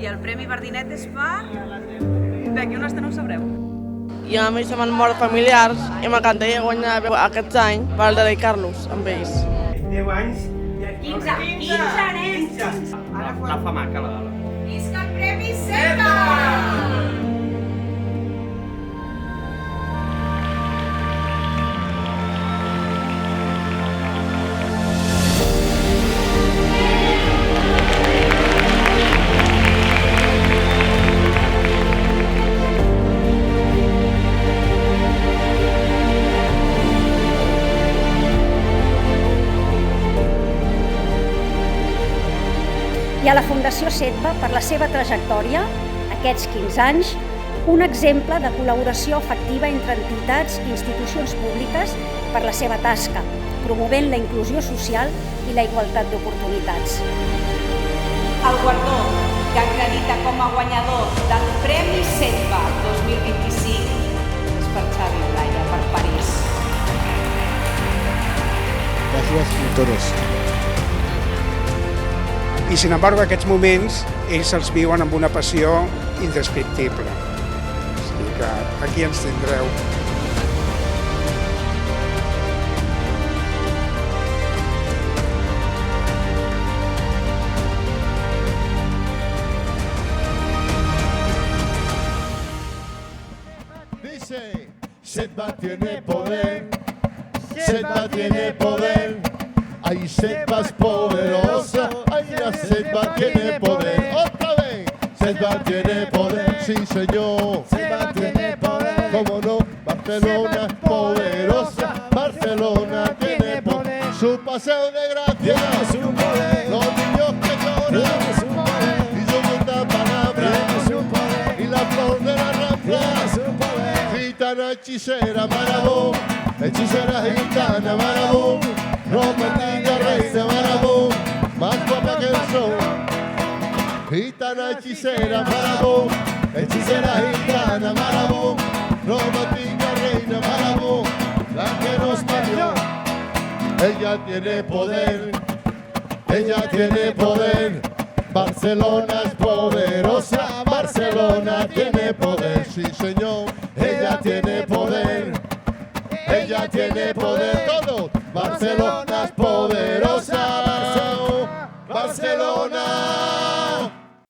I el Premi Verdinet és per... D'aquí on no ho sabreu. I a mi se m'han mort familiars i m'encantaria guanyar aquest any per dedicar-los amb ells. 10 anys... 15 nens! La fa maca, la gala. Visca el Premi Selva! I a la Fundació SEDVA, per la seva trajectòria, aquests 15 anys, un exemple de col·laboració efectiva entre entitats i institucions públiques per la seva tasca, promovent la inclusió social i la igualtat d'oportunitats. El guardó que acredita com a guanyador del Premi SEDVA 2025 és per Xavi Olaya, per París. Gràcies a tots. I, sin embargo, aquests moments ells els viuen amb una passió indescriptible. O sigui que aquí ens tindreu. Dice, SEDVA tiene poder, SEDVA tiene poder. Ay, SEDVA es poderosa, ay, la SEDVA tiene poder. Otra vez, SEDVA tiene poder, sí señor. SEDVA tiene poder. Cómo no, Barcelona es poderosa, Barcelona tiene poder. Su paseo de gracia es un poder. Los niños que lloran es un poder. Y yo esta palabra es un poder. Y la flor de la rambla es un poder. Gitana hechicera, marabú, hechicera gitana, marabú. Romántica reina marabú, más guapa que el sol. Gitana hechicera marabú, hechicera gitana marabú. Romántica reina marabú, la que nos parió. Ella tiene poder, ella tiene poder. Barcelona es poderosa, Barcelona tiene poder. Sí señor, ella tiene poder. Ella tiene poder, todos. Barcelona